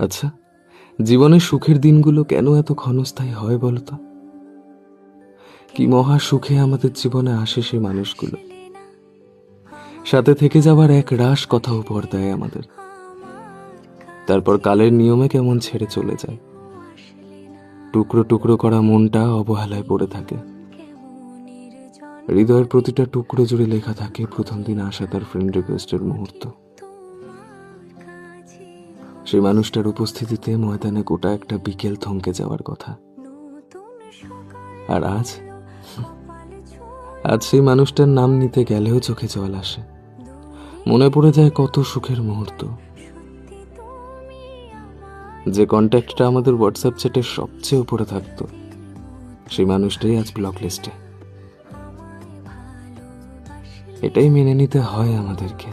আচ্ছা, জীবনের সুখের দিনগুলো কেন এত ক্ষণস্থায়ী হয় বলতো? কি মহা সুখে আমাদের জীবনে আসে সেই মানুষগুলো, সাথে থেকে যাবার এক রাশ কথা উপহার দেয় আমাদের, তারপর কালের নিয়মে কেমন ছেড়ে চলে যায়। টুকরো টুকরো করা মনটা অবহেলায় পড়ে থাকে। হৃদয়ের প্রতিটা টুকরো জুড়ে লেখা থাকে প্রথম দিন আসা তার ফ্রেন্ড রিকোয়েস্টের মুহূর্ত। সেই মানুষটার উপস্থিতিতে ময়দানে গোটা একটা বিকেল থমকে যাওয়ার কথা। আর আজ সেই মানুষটার নাম নিতে গেলেও চোখে জল আসে, মনে পড়ে যায় কত সুখের মুহূর্ত। যে কন্ট্যাক্টটা আমাদের হোয়াটসঅ্যাপ চ্যাটের সবচেয়ে উপরে থাকতো, সেই মানুষটাই আজ ব্লক লিস্টে। এটাই মেনে নিতে হয় আমাদেরকে।